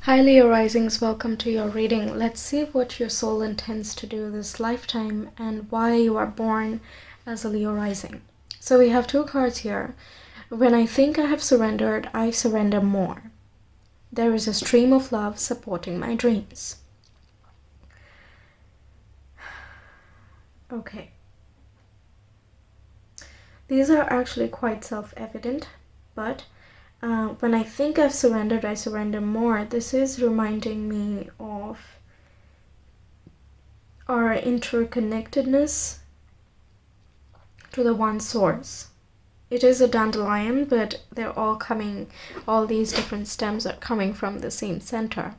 Hi Leo Risings, welcome to your reading. Let's see what your soul intends to do this lifetime and why you are born as a Leo Rising. So we have two cards here. When I think I have surrendered, I surrender more. There is a stream of love supporting my dreams. Okay. These are actually quite self-evident, but when I think I've surrendered, I surrender more. This is reminding me of our interconnectedness to the one source. It is a dandelion, but all these different stems are coming from the same center,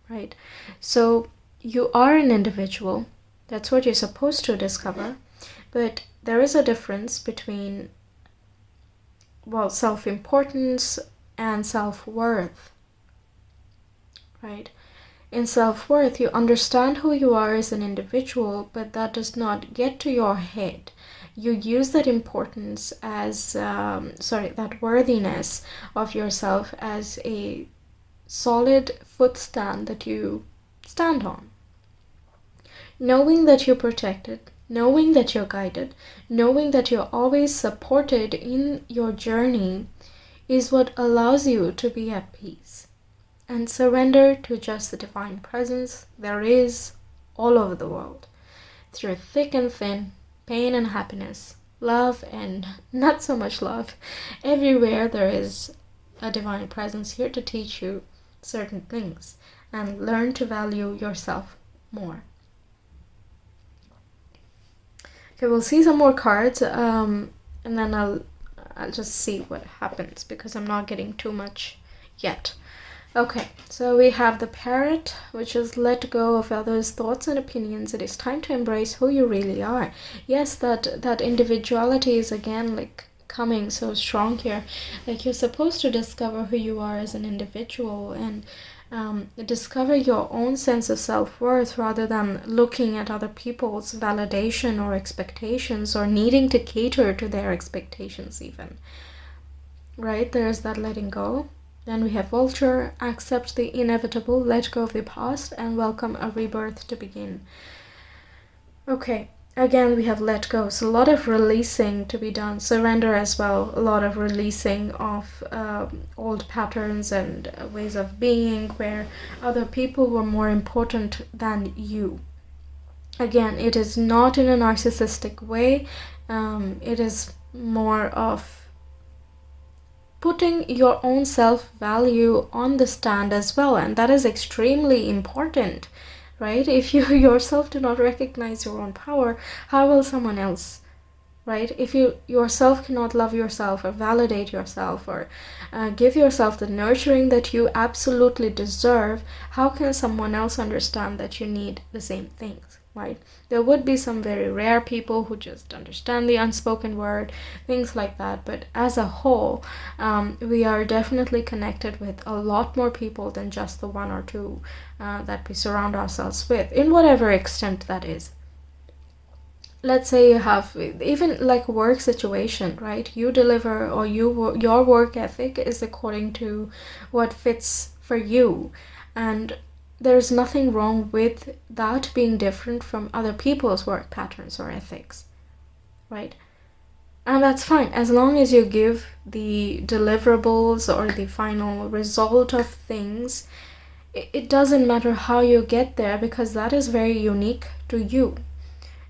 right? So you are an individual. That's what you're supposed to discover. But there is a difference between self-importance and self-worth, right? In self-worth, you understand who you are as an individual, but that does not get to your head. You use that importance as, that worthiness of yourself as a solid footstand that you stand on. Knowing that you're protected, knowing that you're guided, knowing that you're always supported in your journey is what allows you to be at peace and surrender to just the divine presence there is all over the world, through thick and thin, pain and happiness, love and not so much love. Everywhere there is a divine presence here to teach you certain things and learn to value yourself more. Okay, we'll see some more cards, and then I'll just see what happens because I'm not getting too much yet. Okay, so we have the Parrot, which is let go of others' thoughts and opinions. It is time to embrace who you really are. Yes, that individuality is again like coming so strong here. Like you're supposed to discover who you are as an individual and discover your own sense of self-worth rather than looking at other people's validation or expectations or needing to cater to their expectations even. Right? There's that letting go. Then we have Vulture, accept the inevitable, let go of the past, and welcome a rebirth to begin. Okay, again we have let go, so a lot of releasing to be done, surrender as well, a lot of releasing of old patterns and ways of being where other people were more important than you. Again, it is not in a narcissistic way, it is more of putting your own self-value on the stand as well, and that is extremely important, right? If you yourself do not recognize your own power, how will someone else, right? If you yourself cannot love yourself or validate yourself or give yourself the nurturing that you absolutely deserve, how can someone else understand that you need the same things, right? There would be some very rare people who just understand the unspoken word, things like that, but as a whole, we are definitely connected with a lot more people than just the one or two that we surround ourselves with, in whatever extent that is. Let's say you have even like work situation, right? You deliver or your work ethic is according to what fits for you, and there's nothing wrong with that being different from other people's work patterns or ethics, right? And that's fine as long as you give the deliverables or the final result of things. It doesn't matter how you get there because that is very unique to you.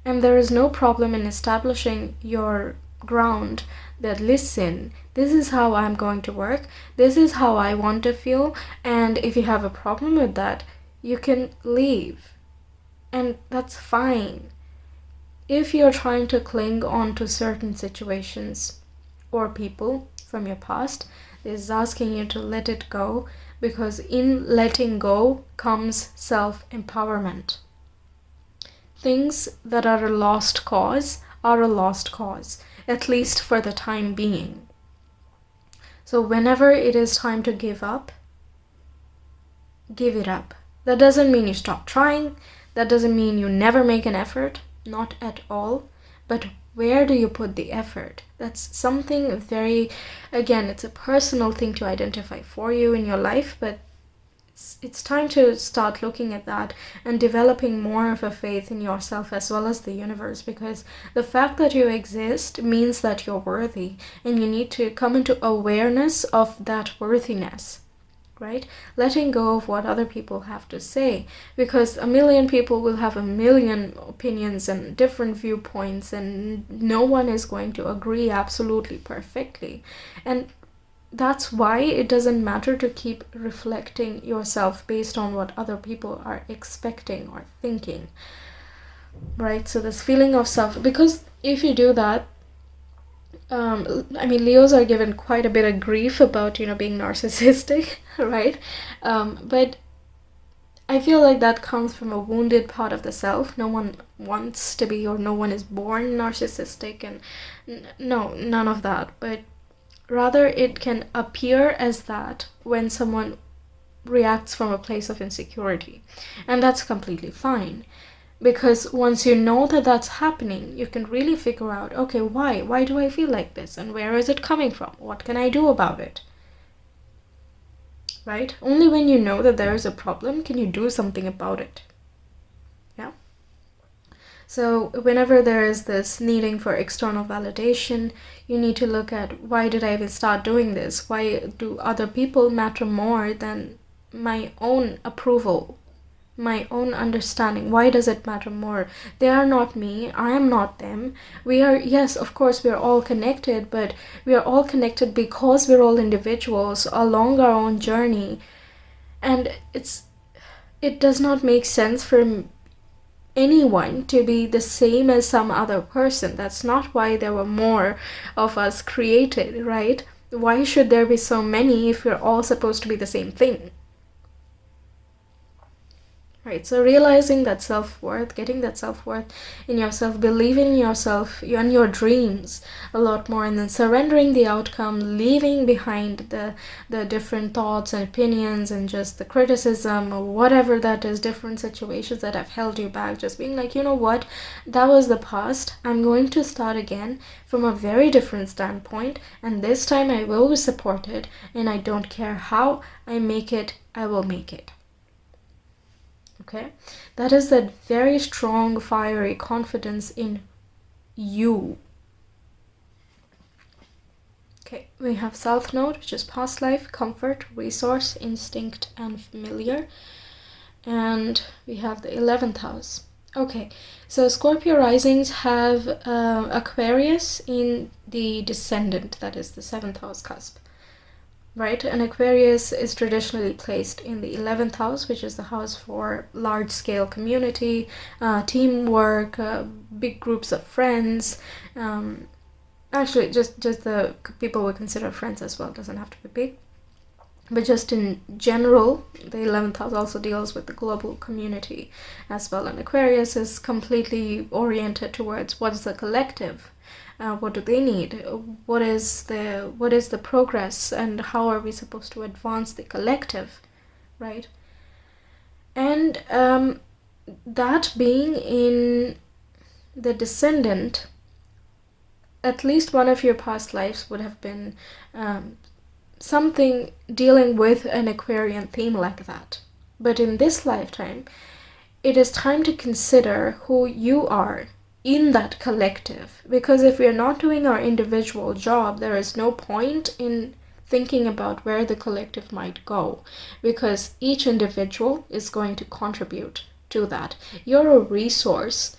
And there is no problem in establishing your ground that, listen, this is how I'm going to work, this is how I want to feel, and if you have a problem with that, you can leave. And that's fine. If you're trying to cling on to certain situations or people from your past, this is asking you to let it go, because in letting go comes self-empowerment. Things that are a lost cause are a lost cause, at least for the time being. So whenever it is time to give up, give it up. That doesn't mean you stop trying. That doesn't mean you never make an effort. Not at all. But where do you put the effort? That's something very, again, it's a personal thing to identify for you in your life, but it's time to start looking at that and developing more of a faith in yourself as well as the universe, because the fact that you exist means that you're worthy, and you need to come into awareness of that worthiness, right? Letting go of what other people have to say, because a million people will have a million opinions and different viewpoints, and no one is going to agree absolutely perfectly. And that's why it doesn't matter to keep reflecting yourself based on what other people are expecting or thinking, right? So this feeling of self, because if you do that, Leos are given quite a bit of grief about, being narcissistic, right? But I feel like that comes from a wounded part of the self. No one wants to be, or no one is born narcissistic, and no, none of that. But rather, it can appear as that when someone reacts from a place of insecurity. And that's completely fine. Because once you know that that's happening, you can really figure out, okay, why? Why do I feel like this? And where is it coming from? What can I do about it? Right? Only when you know that there is a problem can you do something about it. Yeah? So whenever there is this needing for external validation, you need to look at, why did I even start doing this? Why do other people matter more than my own approval, my own understanding? Why does it matter more? They are not me, I am not them. We are, yes, of course, we are all connected, but we are all connected because we're all individuals along our own journey. And it does not make sense for anyone to be the same as some other person. That's not why there were more of us created, right? Why should there be so many if we're all supposed to be the same thing? Right, so realizing that self-worth, getting that self-worth in yourself, believing in yourself and your dreams a lot more, and then surrendering the outcome, leaving behind the different thoughts and opinions and just the criticism or whatever that is, different situations that have held you back. Just being like, you know what, that was the past. I'm going to start again from a very different standpoint, and this time I will be supported, and I don't care how I make it, I will make it. Okay, that is that very strong, fiery confidence in you. Okay, we have South Node, which is past life, comfort, resource, instinct, and familiar. And we have the 11th house. Okay, so Scorpio risings have Aquarius in the descendant, that is the 7th house cusp. Right, and Aquarius is traditionally placed in the 11th house, which is the house for large-scale community, teamwork, big groups of friends. Actually, just the people we consider friends as well. It doesn't have to be big. But just in general, the 11th house also deals with the global community as well. And Aquarius is completely oriented towards what is the collective. What do they need? What is the progress, and how are we supposed to advance the collective, right? And that being in the descendant, at least one of your past lives would have been something dealing with an Aquarian theme like that. But in this lifetime, it is time to consider who you are in that collective, because if we are not doing our individual job, there is no point in thinking about where the collective might go, because each individual is going to contribute to that. You're a resource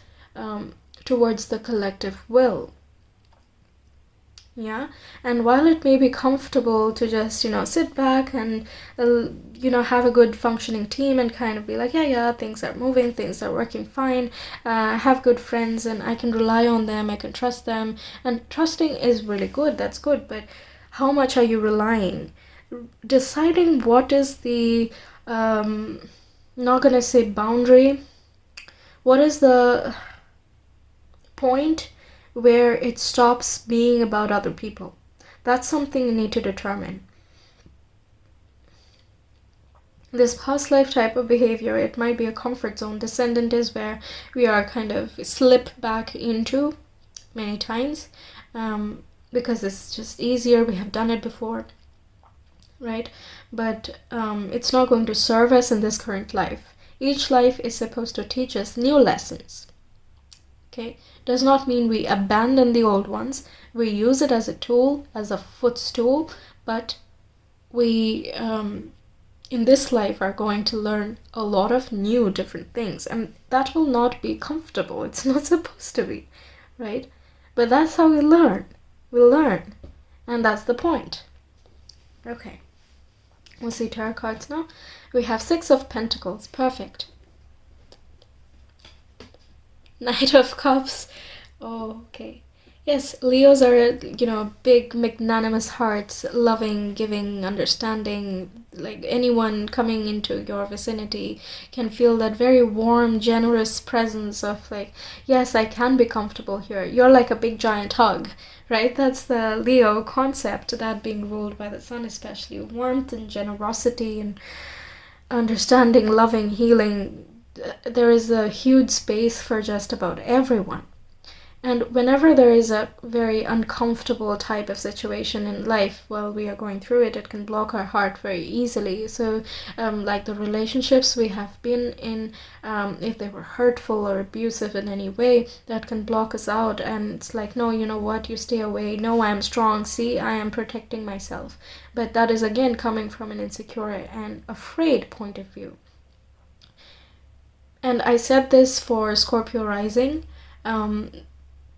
towards the collective will. Yeah, and while it may be comfortable to just, sit back and, have a good functioning team and kind of be like, yeah, things are moving, things are working fine, have good friends and I can rely on them, I can trust them. And trusting is really good, that's good, but how much are you relying? Deciding what is the, not gonna say boundary, what is the point where it stops being about other people. That's something you need to determine. This past life type of behavior, it might be a comfort zone. Descendant is where we are kind of slip back into many times because it's just easier, we have done it before. right? But it's not going to serve us in this current life. Each life is supposed to teach us new lessons. Okay, does not mean we abandon the old ones. We use it as a tool, as a footstool, but we in this life are going to learn a lot of new different things, and that will not be comfortable. It's not supposed to be, right? But that's how we learn. We learn, and that's the point. Okay, we'll see tarot cards now. We have Six of Pentacles. Perfect. Knight of Cups. Oh, okay. Yes, Leos are, big, magnanimous hearts, loving, giving, understanding. Like anyone coming into your vicinity can feel that very warm, generous presence of like, yes, I can be comfortable here. You're like a big giant hug, right? That's the Leo concept, that being ruled by the sun, especially warmth and generosity and understanding, loving, healing. There is a huge space for just about everyone. And whenever there is a very uncomfortable type of situation in life while we are going through it, it can block our heart very easily. So, like the relationships we have been in, if they were hurtful or abusive in any way, that can block us out. And it's like, no, you know what, you stay away. No, I am strong. See, I am protecting myself. But that is again coming from an insecure and afraid point of view. And I said this for Scorpio rising.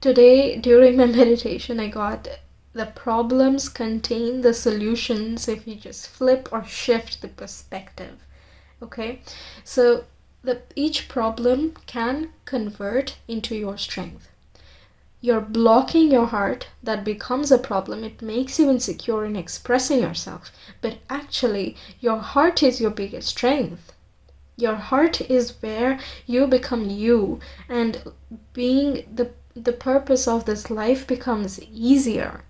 Today, during my meditation, I got the problems contain the solutions if you just flip or shift the perspective. Okay? So, each problem can convert into your strength. You're blocking your heart, that becomes a problem. It makes you insecure in expressing yourself. But actually, your heart is your biggest strength. Your heart is where you become you, and being the purpose of this life becomes easier,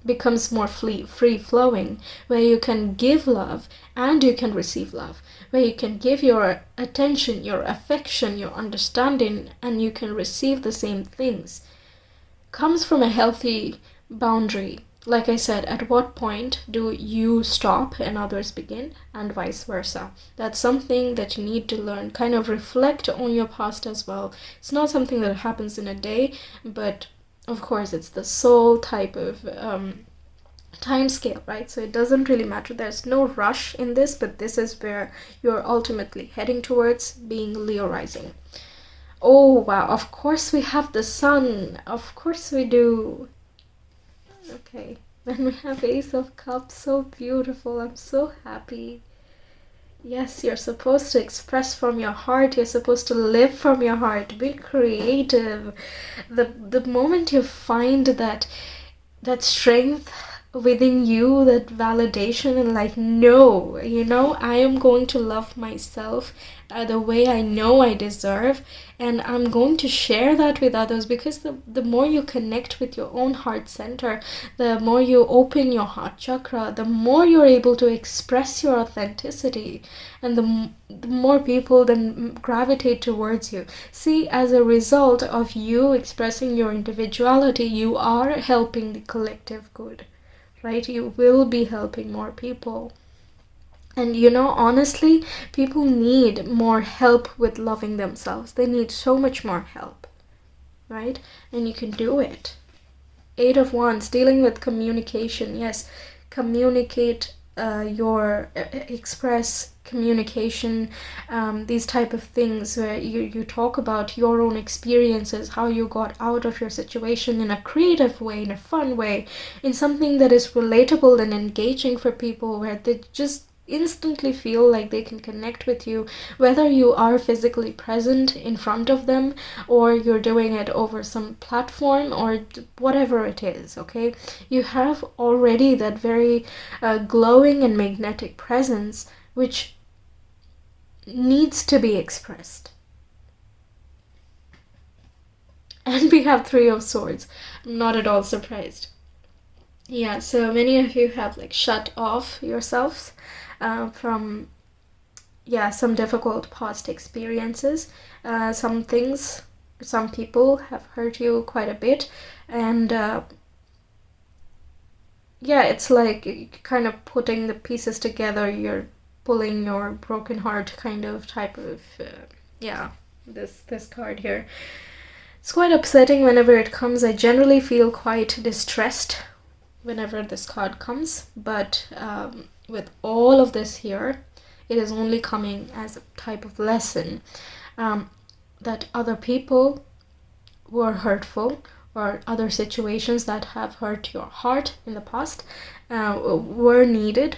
becomes more free flowing, where you can give love and you can receive love, where you can give your attention, your affection, your understanding, and you can receive the same things. Comes from a healthy boundary. Like I said, at what point do you stop and others begin, and vice versa? That's something that you need to learn. Kind of reflect on your past as well. It's not something that happens in a day, but of course it's the soul type of time scale, right? So it doesn't really matter. There's no rush in this, but this is where you're ultimately heading towards, being Leo rising. Oh wow, of course we have the sun. Of course we do. Okay, then we have Ace of Cups. So beautiful. I'm so happy. Yes, you're supposed to express from your heart. You're supposed to live from your heart. Be creative. The moment you find that strength within you, that validation, and like, no, I am going to love myself the way I know I deserve, and I'm going to share that with others, because the more you connect with your own heart center, the more you open your heart chakra, the more you're able to express your authenticity, and the more people then gravitate towards you. See, as a result of you expressing your individuality, you are helping the collective good, right? You will be helping more people. And honestly, people need more help with loving themselves. They need so much more help, right? And you can do it. Eight of Wands, dealing with communication. Yes, communicate your express communication, these type of things where you talk about your own experiences, how you got out of your situation in a creative way, in a fun way, in something that is relatable and engaging for people, where they just instantly feel like they can connect with you, whether you are physically present in front of them or you're doing it over some platform or whatever it is. Okay, you have already that very glowing and magnetic presence, which needs to be expressed. And we have Three of Swords. I'm not at all surprised. Yeah, so many of you have like shut off yourselves from some difficult past experiences. Some things, some people have hurt you quite a bit, and yeah, it's like kind of putting the pieces together. You're pulling your broken heart kind of type of, yeah, this card here. It's quite upsetting whenever it comes. I generally feel quite distressed whenever this card comes, but with all of this here, it is only coming as a type of lesson, that other people were hurtful, or other situations that have hurt your heart in the past were needed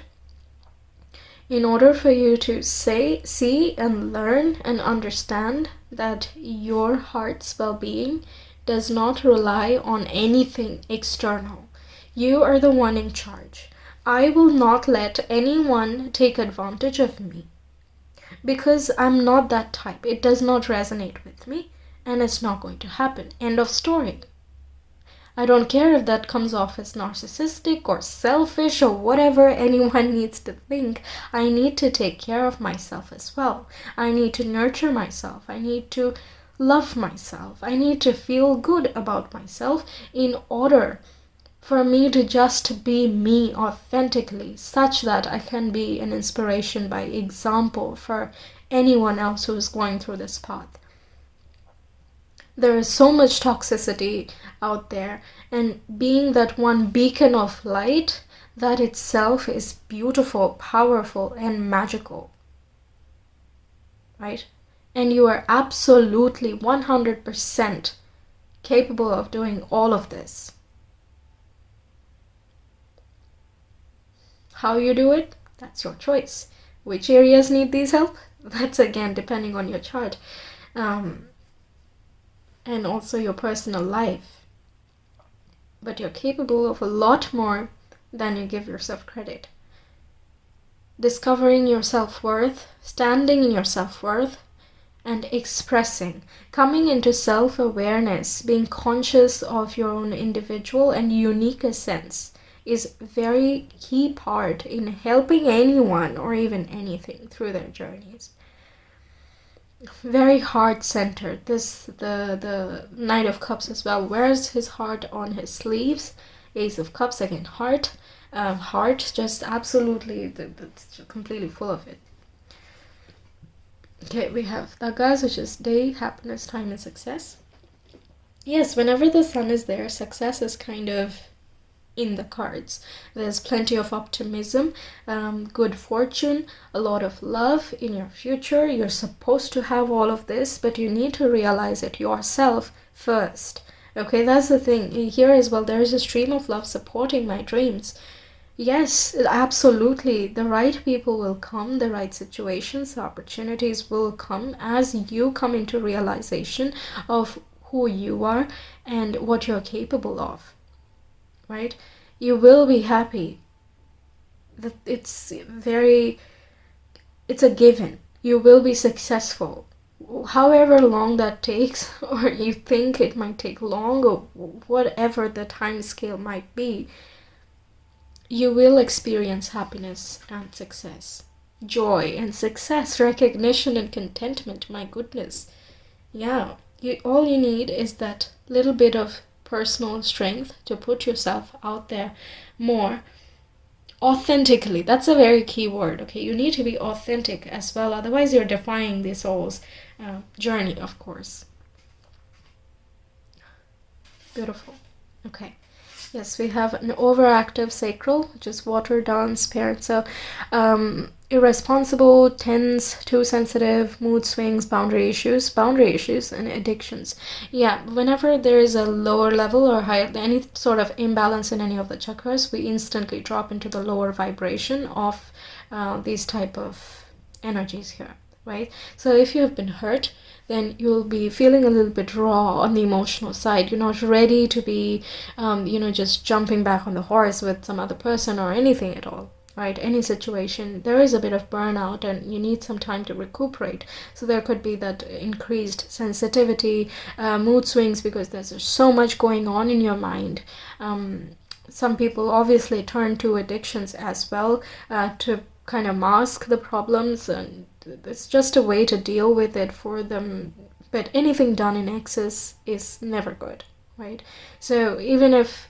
in order for you to see and learn and understand that your heart's well-being does not rely on anything external. You are the one in charge. I will not let anyone take advantage of me, because I'm not that type. It does not resonate with me, and it's not going to happen. End of story. I don't care if that comes off as narcissistic or selfish or whatever anyone needs to think. I need to take care of myself as well. I need to nurture myself. I need to love myself. I need to feel good about myself in order for me to just be me authentically, such that I can be an inspiration by example for anyone else who is going through this path. There is so much toxicity out there, and being that one beacon of light, that itself is beautiful, powerful, and magical, right? And you are absolutely 100% capable of doing all of this. How you do it, that's your choice. Which areas need these help? That's again depending on your chart. And also your personal life. But you're capable of a lot more than you give yourself credit. Discovering your self-worth, standing in your self-worth, and expressing, coming into self-awareness, being conscious of your own individual and unique essence is very key part in helping anyone or even anything through their journeys. Very heart-centered. The Knight of Cups as well wears his heart on his sleeves. Ace of Cups, again, heart. Heart, just absolutely, completely full of it. Okay, we have Dagas, which is day, happiness, time, and success. Yes, whenever the sun is there, success is kind of in the cards. There's plenty of optimism, good fortune, a lot of love in your future. You're supposed to have all of this, but you need to realize it yourself first. Okay, that's the thing. Here as well, there is a stream of love supporting my dreams. Yes, absolutely. The right people will come, the right situations, the opportunities will come as you come into realization of who you are and what you're capable of. Right? You will be happy. It's a given. You will be successful. However long that takes, or you think it might take long, or whatever the time scale might be, you will experience happiness and success. Joy and success, recognition and contentment, my goodness. Yeah, all you need is that little bit of personal strength to put yourself out there more authentically. That's a very key word. Okay, you need to be authentic as well, otherwise you're defying the soul's journey, of course. Beautiful. Okay, yes, we have an overactive sacral, which is water, dance, parent. So irresponsible, tense, too sensitive, mood swings, boundary issues, and addictions. Yeah, whenever there is a lower level or higher, any sort of imbalance in any of the chakras, we instantly drop into the lower vibration of these type of energies here, right? So if you have been hurt, then you'll be feeling a little bit raw on the emotional side. You're not ready to be, just jumping back on the horse with some other person or anything at all. Right, any situation, there is a bit of burnout and you need some time to recuperate. So there could be that increased sensitivity, mood swings, because there's so much going on in your mind. Some people obviously turn to addictions as well to kind of mask the problems, and it's just a way to deal with it for them. But anything done in excess is never good, right? So even if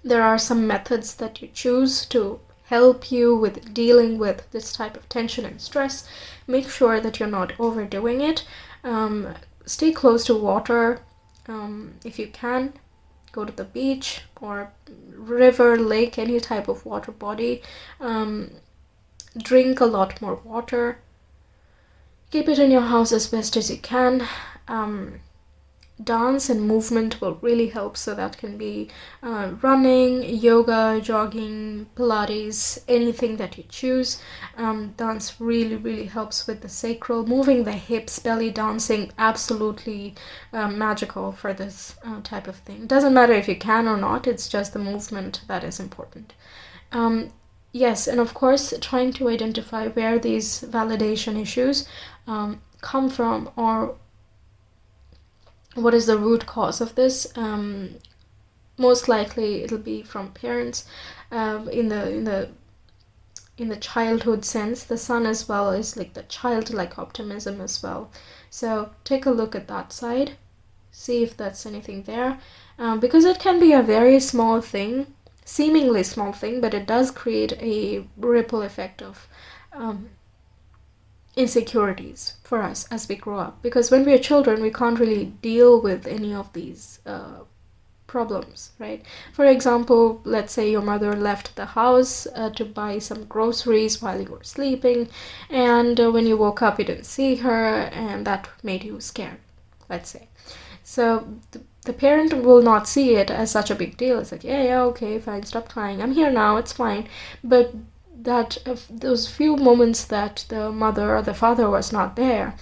there are some methods that you choose to help you with dealing with this type of tension and stress. Make sure that you're not overdoing it. Stay close to water if you can. Go to the beach or river, lake, any type of water body. Drink a lot more water. Keep it in your house as best as you can. Dance and movement will really help, so that can be running, yoga, jogging, Pilates, anything that you choose. Dance really helps with the sacral, moving the hips, belly dancing, absolutely magical for this type of thing. Doesn't matter if you can or not, it's just the movement that is important. Yes, and of course trying to identify where these validation issues come from, or what is the root cause of this. Most likely it'll be from parents, in the childhood sense. The sun as well is like the childlike optimism as well, so take a look at that side, see if that's anything there, because it can be a very small thing, seemingly small thing, but it does create a ripple effect of insecurities for us as we grow up, because when we're children we can't really deal with any of these problems, right? For example, let's say your mother left the house to buy some groceries while you were sleeping, and when you woke up you didn't see her, and that made you scared, let's say. So the parent will not see it as such a big deal. It's like, yeah, okay, fine, stop crying, I'm here now, it's fine. But that those few moments that the mother or the father was not there,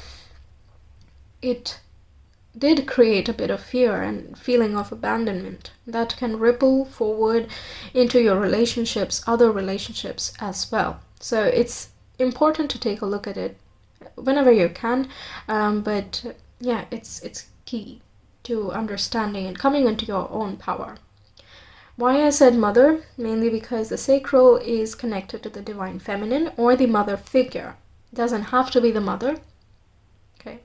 it did create a bit of fear and feeling of abandonment that can ripple forward into your relationships, other relationships as well. So it's important to take a look at it whenever you can, but yeah, it's key to understanding and coming into your own power. Why I said mother? Mainly because the sacral is connected to the divine feminine or the mother figure. It doesn't have to be the mother. Okay.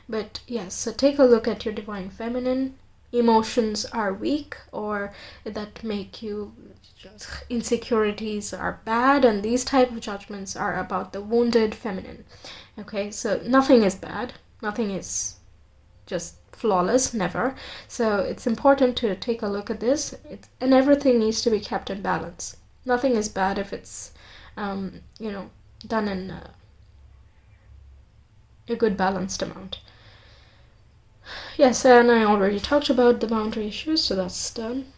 But yes, so take a look at your divine feminine. Emotions are weak, or that make you, insecurities are bad, and these type of judgments are about the wounded feminine. Okay, so nothing is bad. Nothing is just flawless, never. So it's important to take a look at this, and everything needs to be kept in balance. Nothing is bad if it's done in a good balanced amount. Yes, and I already talked about the boundary issues, so that's done.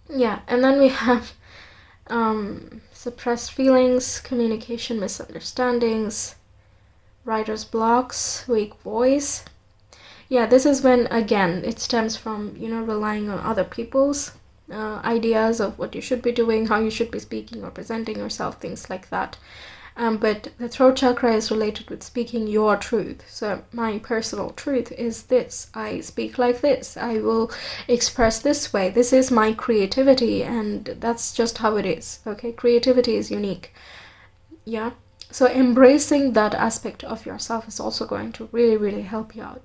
Yeah, and then we have suppressed feelings, communication misunderstandings, writer's blocks, weak voice. Yeah, this is when, again, it stems from, relying on other people's ideas of what you should be doing, how you should be speaking or presenting yourself, things like that. But the throat chakra is related with speaking your truth. So my personal truth is this. I speak like this. I will express this way. This is my creativity, and that's just how it is. Okay, creativity is unique. Yeah. So embracing that aspect of yourself is also going to really help you out.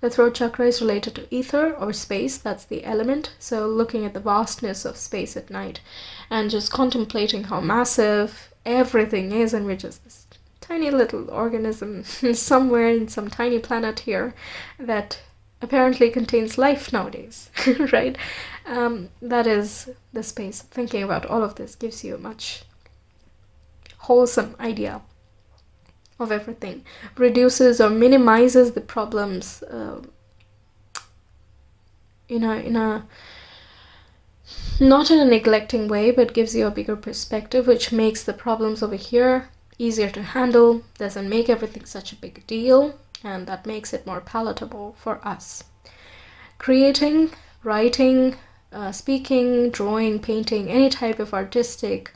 The throat chakra is related to ether or space, that's the element. So looking at the vastness of space at night and just contemplating how massive everything is, and we're just this tiny little organism somewhere in some tiny planet here that apparently contains life nowadays, right? That is the space. Thinking about all of this gives you a much wholesome idea of everything, reduces or minimizes the problems in a not in a neglecting way, but gives you a bigger perspective, which makes the problems over here easier to handle, doesn't make everything such a big deal, and that makes it more palatable for us. Creating, writing, speaking, drawing, painting, any type of artistic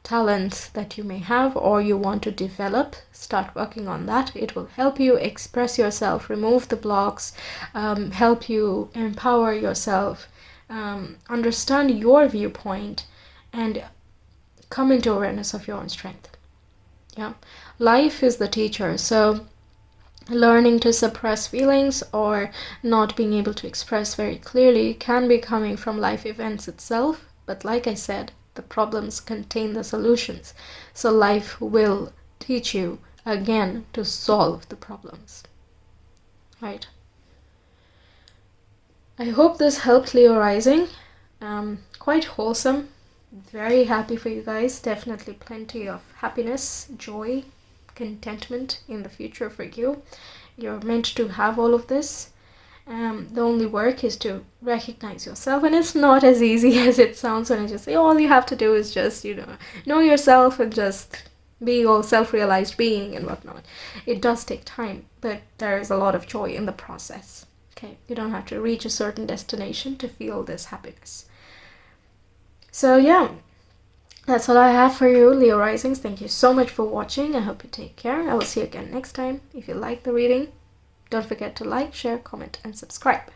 talent that you may have or you want to develop, start working on that. It will help you express yourself, remove the blocks, help you empower yourself, understand your viewpoint, and come into awareness of your own strength. Yeah, life is the teacher, so learning to suppress feelings or not being able to express very clearly can be coming from life events itself. But like I said, the problems contain the solutions. So life will teach you again to solve the problems. Right? I hope this helped, Leo rising. Quite wholesome. Very happy for you guys. Definitely plenty of happiness, joy, contentment in the future for you. You're meant to have all of this. The only work is to recognize yourself, and it's not as easy as it sounds when I just say all you have to do is just, know yourself and just be all self-realized being and whatnot. It does take time, but there is a lot of joy in the process. Okay, you don't have to reach a certain destination to feel this happiness. So yeah, that's all I have for you, Leo risings. Thank you so much for watching. I hope you take care. I will see you again next time. If you like the reading, don't forget to like, share, comment, and subscribe.